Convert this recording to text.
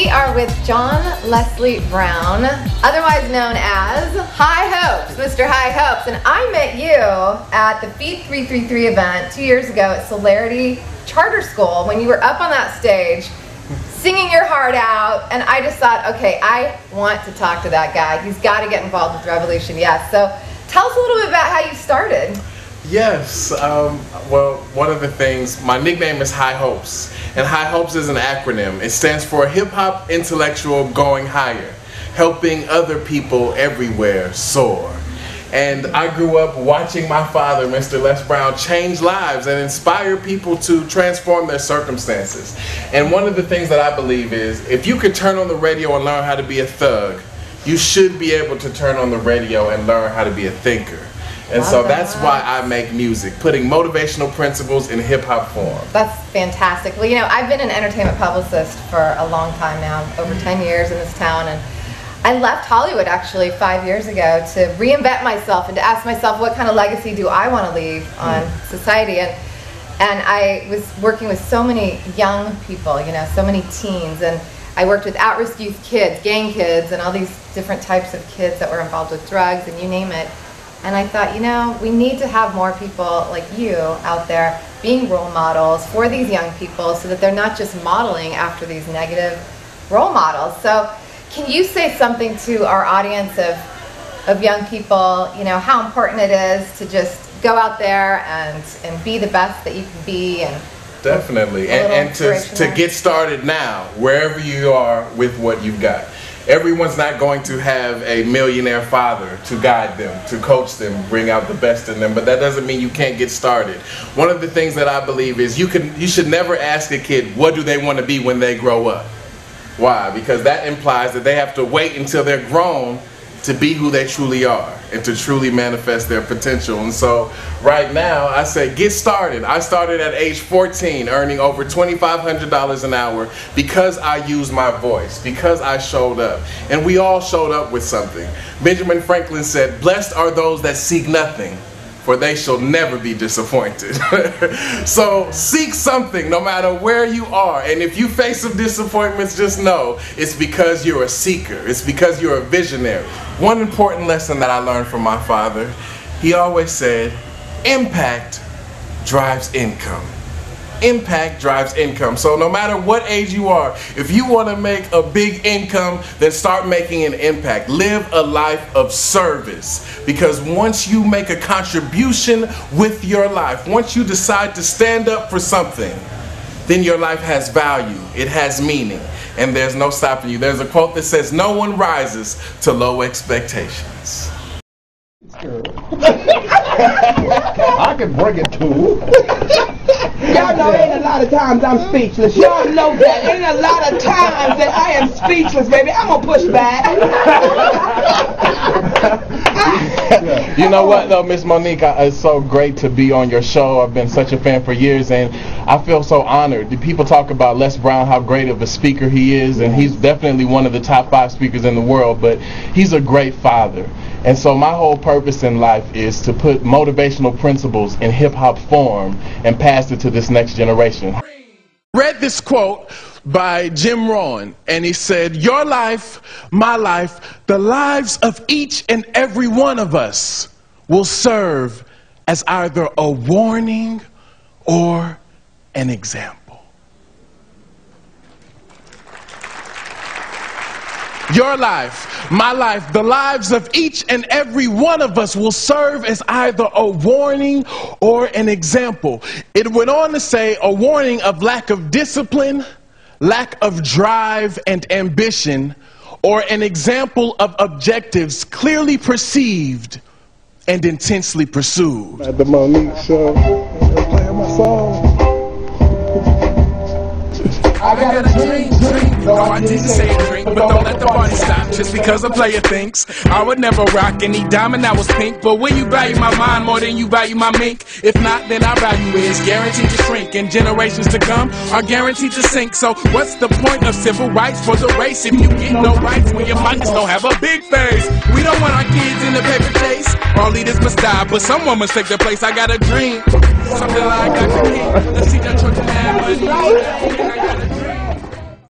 We are with John Leslie Brown, otherwise known as High Hopes, Mr. High Hopes. And I met you at the Feed 333 event 2 years ago at Celerity Charter School when you were up on that stage singing your heart out. And I just thought, okay, I want to talk to that guy. He's got to get involved with Revolution. Yes. So tell us a little bit about how you started. Yes, well, one of the things, my nickname is High Hopes, and High Hopes is an acronym. It stands for Hip-Hop Intellectual Going Higher, helping other people everywhere soar. And I grew up watching my father, Mr. Les Brown, change lives and inspire people to transform their circumstances. And one of the things that I believe is, if you could turn on the radio and learn how to be a thug, you should be able to turn on the radio and learn how to be a thinker. And so that's why I make music, putting motivational principles in hip-hop form. That's fantastic. Well, you know, I've been an entertainment publicist for a long time now, over 10 years in this town, and I left Hollywood actually 5 years ago to reinvent myself and to ask myself, what kind of legacy do I want to leave on society? And I was working with so many young people, you know, so many teens, and I worked with at-risk youth kids, gang kids, and all these different types of kids that were involved with drugs and you name it. And I thought, you know, we need to have more people like you out there being role models for these young people so that they're not just modeling after these negative role models. So can you say something to our audience of young people, you know, how important it is to just go out there and be the best that you can be? And definitely. And to get started now, wherever you are with what you've got. Everyone's not going to have a millionaire father to guide them, to coach them, bring out the best in them, but that doesn't mean you can't get started. One of the things that I believe is you should never ask a kid, what do they want to be when they grow up? Why? Because that implies that they have to wait until they're grown to be who they truly are and to truly manifest their potential. And so right now I say get started. I started at age 14 earning over $2,500 an hour because I used my voice, because I showed up. And we all showed up with something. Benjamin Franklin said, "Blessed are those that seek nothing, for they shall never be disappointed." So seek something no matter where you are. And if you face some disappointments, just know it's because you're a seeker. It's because you're a visionary. One important lesson that I learned from my father, he always said, impact drives income. Impact drives income. So no matter what age you are, if you want to make a big income, then start making an impact. Live a life of service, because once you make a contribution with your life, once you decide to stand up for something, then your life has value, it has meaning, and there's no stopping you. There's a quote that says, "No one rises to low expectations." I can bring it too. Y'all know ain't a lot of times I'm speechless. Y'all know that. Ain't a lot of times that I am speechless, baby. I'm gonna push back. You know what though, Miss Monique, it's so great to be on your show. I've been such a fan for years, and I feel so honored. The people talk about Les Brown, how great of a speaker he is, and he's definitely one of the top 5 speakers in the world, but he's a great father. And so my whole purpose in life is to put motivational principles in hip-hop form and pass it to this next generation. Read this quote by Jim Rohn, and he said, "Your life, my life, the lives of each and every one of us will serve as either a warning or an example." Your life, my life, the lives of each and every one of us will serve as either a warning or an example. It went on to say a warning of lack of discipline, lack of drive and ambition, or an example of objectives clearly perceived and intensely pursued. At the Monique show, playing my song. I got a dream. No, I didn't say drink, but don't let the party stop just because a player thinks I would never rock any diamond that was pink. But will you value my mind more than you value my mink? If not, then our value is guaranteed to shrink, and generations to come are guaranteed to sink. So what's the point of civil rights for the race if you get no rights when your mics don't have a big face? We don't want our kids in the paper chase. All leaders must die, but someone must take their place. I got a dream, something like Dr. King. Let's see that truck to have money.